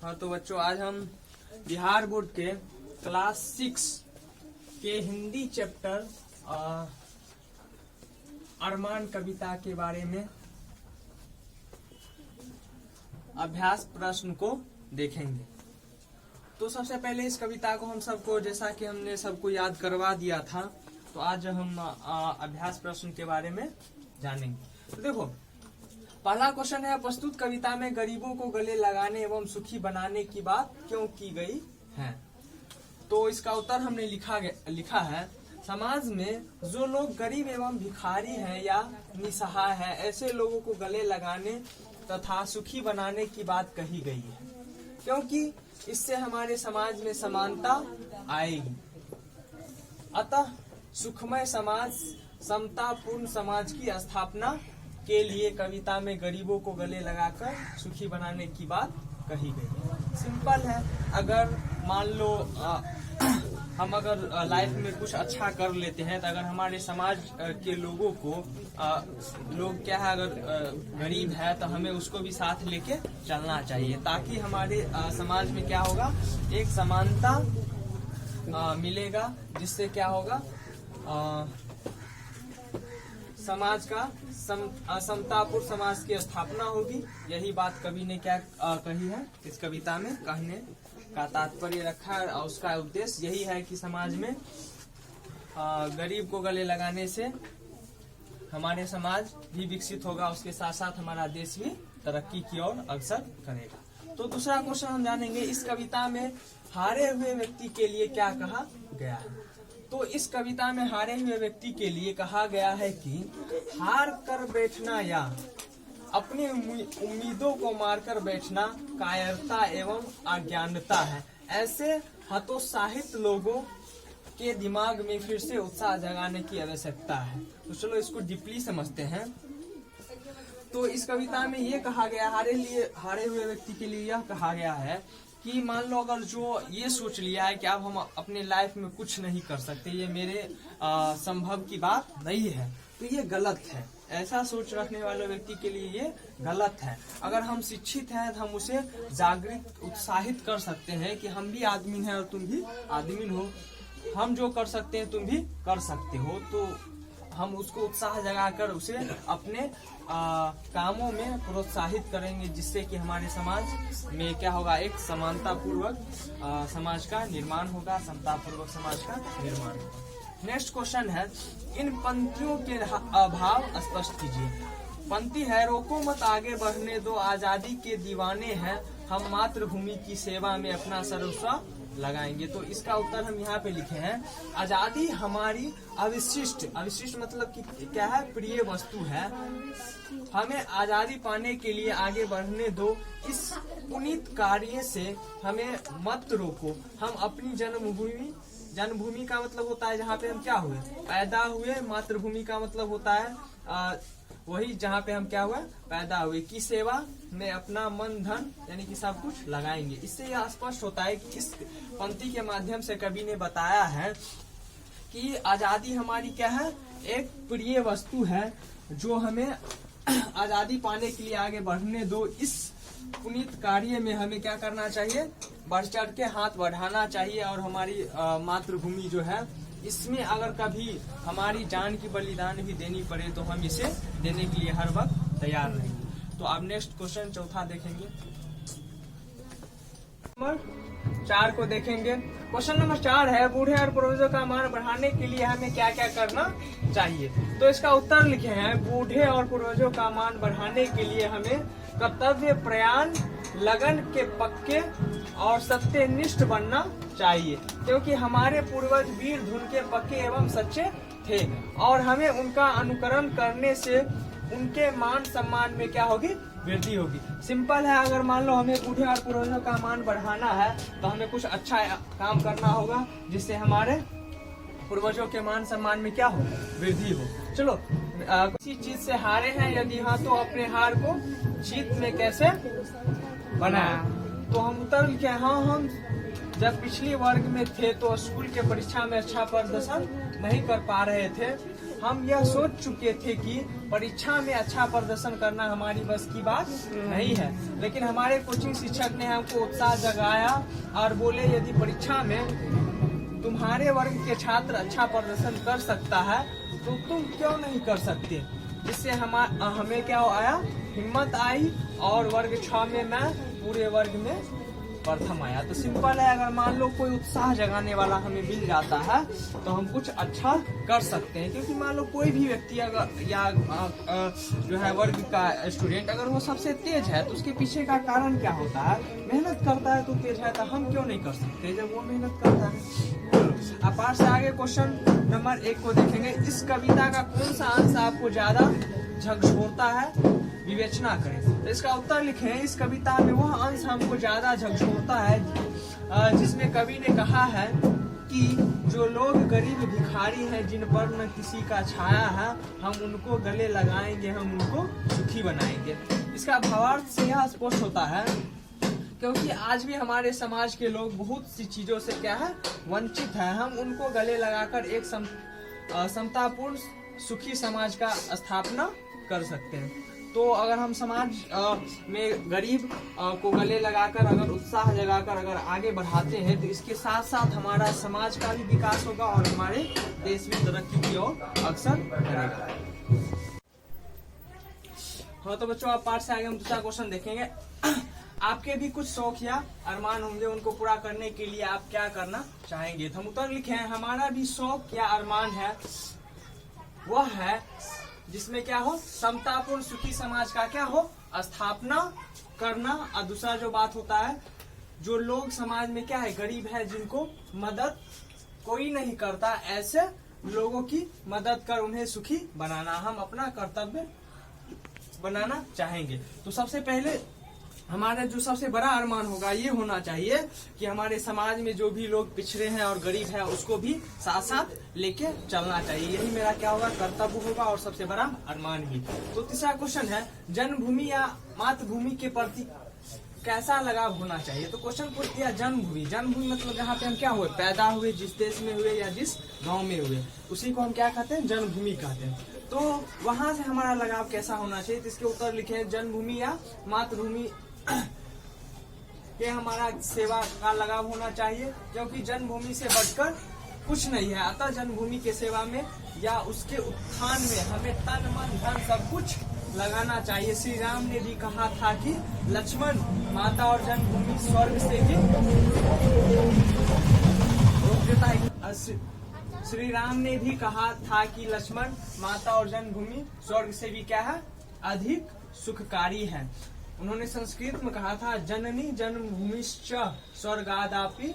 हाँ तो बच्चों, आज हम बिहार बोर्ड के क्लास 6 के हिंदी चैप्टर अरमान कविता के बारे में अभ्यास प्रश्न को देखेंगे। तो सबसे पहले इस कविता को हम सबको, जैसा कि हमने सबको याद करवा दिया था, तो आज हम अभ्यास प्रश्न के बारे में जानेंगे। तो देखो, पहला क्वेश्चन है, प्रस्तुत कविता में गरीबों को गले लगाने एवं सुखी बनाने की बात क्यों की गई है? तो इसका उत्तर हमने लिखा है, समाज में जो लोग गरीब एवं भिखारी हैं या निसहाय हैं, ऐसे लोगों को गले लगाने तथा सुखी बनाने की बात कही गई है, क्योंकि इससे हमारे समाज में समानता आएगी। अतः सुखमय समाज, समतापूर्ण समाज की स्थापना के लिए कविता में गरीबों को गले लगाकर सुखी बनाने की बात कही गई। सिंपल है। अगर मान लो हम अगर लाइफ में कुछ अच्छा कर लेते हैं, तो अगर हमारे समाज के लोगों को लोग क्या है, अगर गरीब है तो हमें उसको भी साथ लेके चलना चाहिए, ताकि हमारे समाज में क्या होगा, एक समानता मिलेगा, जिससे क्या होगा, समाज का समतापूर्ण समाज की स्थापना होगी। यही बात कवि ने क्या कही है इस कविता में, कहने का तात्पर्य रखा है, और उसका उद्देश्य यही है कि समाज में गरीब को गले लगाने से हमारे समाज भी विकसित होगा, उसके साथ साथ हमारा देश भी तरक्की की ओर अग्रसर करेगा। तो दूसरा क्वेश्चन हम जानेंगे, इस कविता में हारे हुए व्यक्ति के लिए क्या कहा गया है? तो इस कविता में हारे हुए व्यक्ति के लिए कहा गया है कि हार कर बैठना या अपनी उम्मीदों को मारकर बैठना कायरता एवं अज्ञानता है। ऐसे हतोत्साहित लोगों के दिमाग में फिर से उत्साह जगाने की आवश्यकता है। तो चलो इसको डीपली समझते हैं। तो इस कविता में ये कहा गया, हारे हुए व्यक्ति के लिए यह कहा गया है कि मान लो अगर जो ये सोच लिया है कि अब हम अपने लाइफ में कुछ नहीं कर सकते, ये मेरे संभव की बात नहीं है, तो ये गलत है। ऐसा सोच रखने वाले व्यक्ति के लिए ये गलत है। अगर हम शिक्षित हैं तो हम उसे जागृत, उत्साहित कर सकते हैं कि हम भी आदमी हैं और तुम भी आदमी हो, हम जो कर सकते हैं तुम भी कर सकते हो। तो हम उसको उत्साह जगाकर उसे अपने कामों में प्रोत्साहित करेंगे, जिससे कि हमारे समाज में क्या होगा, एक समानता पूर्वक समाज का निर्माण होगा, समता पूर्वक समाज का निर्माण होगा। नेक्स्ट क्वेश्चन है, इन पंक्तियों के भाव स्पष्ट कीजिए। पंक्ति है, रोको मत आगे बढ़ने दो, आजादी के दीवाने हैं हम, मातृभूमि की सेवा में अपना सर्वस्व लगाएंगे। तो इसका उत्तर हम यहाँ पे लिखे हैं, आजादी हमारी अविशिष्ट मतलब कि क्या है, प्रिय वस्तु है। हमें आजादी पाने के लिए आगे बढ़ने दो, इस पुनीत कार्य से हमें मत रोको। हम अपनी जन्मभूमि का मतलब होता है जहाँ पे हम क्या हुए, पैदा हुए। मातृभूमि का मतलब होता है वही जहाँ पे हम क्या हुए, पैदा हुए, की सेवा में अपना मन धन यानी कि सब कुछ लगाएंगे। इससे यह स्पष्ट होता है कि इस पंक्ति के माध्यम से कवि ने बताया है कि आजादी हमारी क्या है, एक प्रिय वस्तु है, जो हमें आजादी पाने के लिए आगे बढ़ने दो। इस पुनीत कार्य में हमें क्या करना चाहिए, बढ़ चढ़ के हाथ बढ़ाना चाहिए, और हमारी मातृभूमि जो है, इसमें अगर कभी हमारी जान की बलिदान भी देनी पड़े तो हम इसे देने के लिए हर वक्त तैयार रहेंगे। तो अब नेक्स्ट क्वेश्चन चौथा देखेंगे, नंबर 4 को देखेंगे। क्वेश्चन नंबर 4 है, बूढ़े और पूर्वजों का मान बढ़ाने के लिए हमें क्या क्या करना चाहिए? तो इसका उत्तर लिखे हैं, बूढ़े और पूर्वजों का मान बढ़ाने के लिए हमें कर्तव्य प्रयाण, लगन के पक्के और सत्यनिष्ठ बनना चाहिए, क्योंकि हमारे पूर्वज वीर धुन के पक्के एवं सच्चे थे, और हमें उनका अनुकरण करने से उनके मान सम्मान में क्या होगी, वृद्धि होगी। सिंपल है। अगर मान लो हमें बूढ़े और पूर्वजों का मान बढ़ाना है, तो हमें कुछ अच्छा काम करना होगा, जिससे हमारे पूर्वजों के मान सम्मान में क्या हो, वृद्धि हो। चलो, किसी चीज से हारे हैं यदि हाँ, तो अपने हार को जीत में कैसे बनाया? तो हम उत्तर लिखे, हाँ, हम जब पिछली वर्ग में थे तो स्कूल के परीक्षा में अच्छा प्रदर्शन नहीं कर पा रहे थे। हम यह सोच चुके थे कि परीक्षा में अच्छा प्रदर्शन करना हमारी बस की बात नहीं है, लेकिन हमारे कोचिंग शिक्षक ने हमको उत्साह जगाया और बोले यदि परीक्षा में तुम्हारे वर्ग के छात्र अच्छा प्रदर्शन कर सकता है तो तुम क्यों नहीं कर सकते। जिससे हमें क्या आया, हिम्मत आई और वर्ग 6 में मैं पूरे वर्ग में प्रथम आया। तो सिंपल है, अगर मान लो कोई उत्साह जगाने वाला हमें मिल जाता है तो हम कुछ अच्छा कर सकते हैं। क्योंकि मान लो कोई भी व्यक्ति अगर या जो है वर्ग का स्टूडेंट अगर वो सबसे तेज है तो उसके पीछे का कारण क्या होता है, मेहनत करता है तो तेज है। तो हम क्यों नहीं कर सकते जब वो मेहनत करता है। आप पाठ से आगे क्वेश्चन नंबर 1 को देखेंगे। इस कविता का कौन सा अंश आपको ज्यादा झकझोरता है, विवेचना करें। तो इसका उत्तर लिखें। इस कविता में वह अंश हमको ज्यादा झकझोरता है जिसमें कवि ने कहा है कि जो लोग गरीब भिखारी हैं, जिन पर न किसी का छाया है, हम उनको गले लगाएंगे, हम उनको सुखी बनाएंगे। इसका भावार्थ से यह स्पष्ट होता है क्योंकि आज भी हमारे समाज के लोग बहुत सी चीजों से क्या है, वंचित है। हम उनको गले लगाकर एक समतापूर्ण सुखी समाज का स्थापना कर सकते हैं। तो अगर हम समाज में गरीब को गले लगाकर अगर उत्साह जगाकर अगर आगे बढ़ाते हैं तो इसके साथ साथ हमारा समाज का भी विकास होगा और हमारे देश भी तरक्की की ओर अग्रसर करेगा। हाँ तो बच्चों, आप पाठ से आगे हम दूसरा क्वेश्चन देखेंगे। आपके भी कुछ शौक या अरमान होंगे, उनको पूरा करने के लिए आप क्या करना चाहेंगे। तो हम उत्तर लिखे हैं, हमारा भी शौक या अरमान है वह है जिसमें क्या हो, समतापूर्ण सुखी समाज का क्या हो, स्थापना करना। और दूसरा जो बात होता है, जो लोग समाज में क्या है, गरीब है, जिनको मदद कोई नहीं करता, ऐसे लोगों की मदद कर उन्हें सुखी बनाना हम अपना कर्तव्य बनाना चाहेंगे। तो सबसे पहले हमारा जो सबसे बड़ा अरमान होगा ये होना चाहिए कि हमारे समाज में जो भी लोग पिछड़े हैं और गरीब है उसको भी साथ साथ लेके चलना चाहिए। यही मेरा क्या होगा, कर्तव्य होगा और सबसे बड़ा अरमान भी। तो तीसरा क्वेश्चन है, जन्मभूमि या मातृभूमि के प्रति कैसा लगाव होना चाहिए। तो क्वेश्चन पूछ दिया जन्मभूमि। जन्मभूमि मतलब जहाँ पे हम क्या हुए, पैदा हुए, जिस देश में हुए या जिस गाँव में हुए, उसी को हम क्या कहते हैं, जन्मभूमि कहते हैं। तो वहां से हमारा लगाव कैसा होना चाहिए। तो इसके उत्तर लिखे, जन्मभूमि या मातृभूमि के हमारा सेवा का लगाव होना चाहिए, क्योंकि जन्मभूमि से बढ़कर कुछ नहीं है। अतः जन्मभूमि के सेवा में या उसके उत्थान में हमें तन मन धन सब कुछ लगाना चाहिए। श्री राम ने भी कहा था कि लक्ष्मण, माता और जन्मभूमि स्वर्ग से भी रोक देता है। श्री राम ने भी कहा था कि लक्ष्मण, माता और जन्मभूमि स्वर्ग से भी क्या है, अधिक सुखकारी है। उन्होंने संस्कृत में कहा था, जननी जन्मभूमिश्च स्वर्गादापि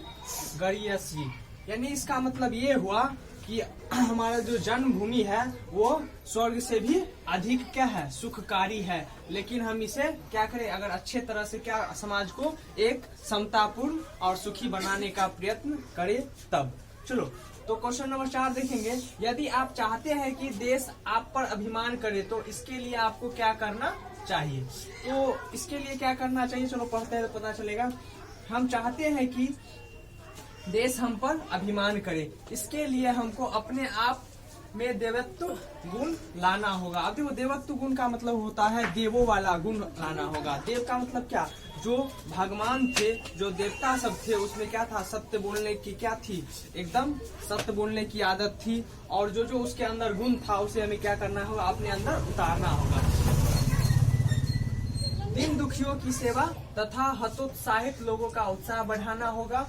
गरीयसी। यानी इसका मतलब ये हुआ कि हमारा जो जन्मभूमि है वो स्वर्ग से भी अधिक क्या है, सुखकारी है। लेकिन हम इसे क्या करें, अगर अच्छे तरह से क्या समाज को एक समतापूर्ण और सुखी बनाने का प्रयत्न करें तब। चलो तो क्वेश्चन नंबर 4 देखेंगे। यदि आप चाहते हैं कि देश आप पर अभिमान करे तो इसके लिए आपको क्या करना चाहिए। तो इसके लिए क्या करना चाहिए, चलो पढ़ते हैं तो पता चलेगा। हम चाहते हैं कि देश हम पर अभिमान करे, इसके लिए हमको अपने आप में देवत्व गुण लाना होगा। अब देखो, देवत्व गुण का मतलब होता है देवों वाला गुण लाना होगा। देव का मतलब क्या, जो भगवान थे, जो देवता सब थे, उसमें क्या था, सत्य बोलने की क्या थी, एकदम सत्य बोलने की आदत थी। और जो जो उसके अंदर गुण था उसे हमें क्या करना होगा, अपने अंदर उतारना होगा। दीन दुखियों की सेवा तथा हतोत्साहित लोगों का उत्साह बढ़ाना होगा।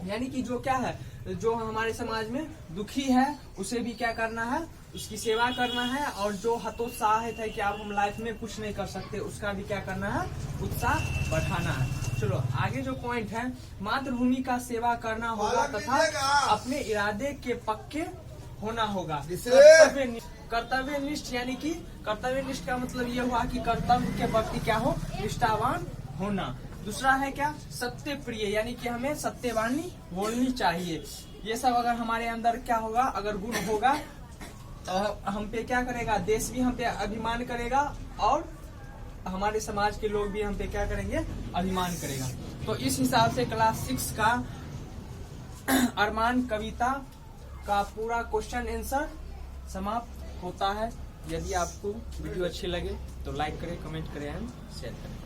यानी कि जो क्या है, जो हमारे समाज में दुखी है उसे भी क्या करना है, उसकी सेवा करना है। और जो हतोत्साहित है कि अब हम लाइफ में कुछ नहीं कर सकते, उसका भी क्या करना है, उत्साह बढ़ाना है। चलो आगे जो पॉइंट है, मातृभूमि का सेवा करना होगा तथा अपने इरादे के पक्के होना होगा। कर्तव्यनिष्ठ, यानी कि कर्तव्यनिष्ठ का मतलब ये हुआ कि कर्तव्य के प्रति क्या हो, निष्ठावान होना। दूसरा है क्या, सत्य प्रिय, यानी कि हमें सत्यवाणी बोलनी चाहिए। ये सब अगर हमारे अंदर क्या होगा, अगर गुण होगा तो हम पे क्या करेगा, देश भी हम पे अभिमान करेगा और हमारे समाज के लोग भी हम पे क्या करेंगे, अभिमान करेगा। तो इस हिसाब से क्लास 6 का अरमान कविता का पूरा क्वेश्चन आंसर समाप्त होता है। यदि आपको वीडियो अच्छी लगे तो लाइक करें, कमेंट करें एंड शेयर करें।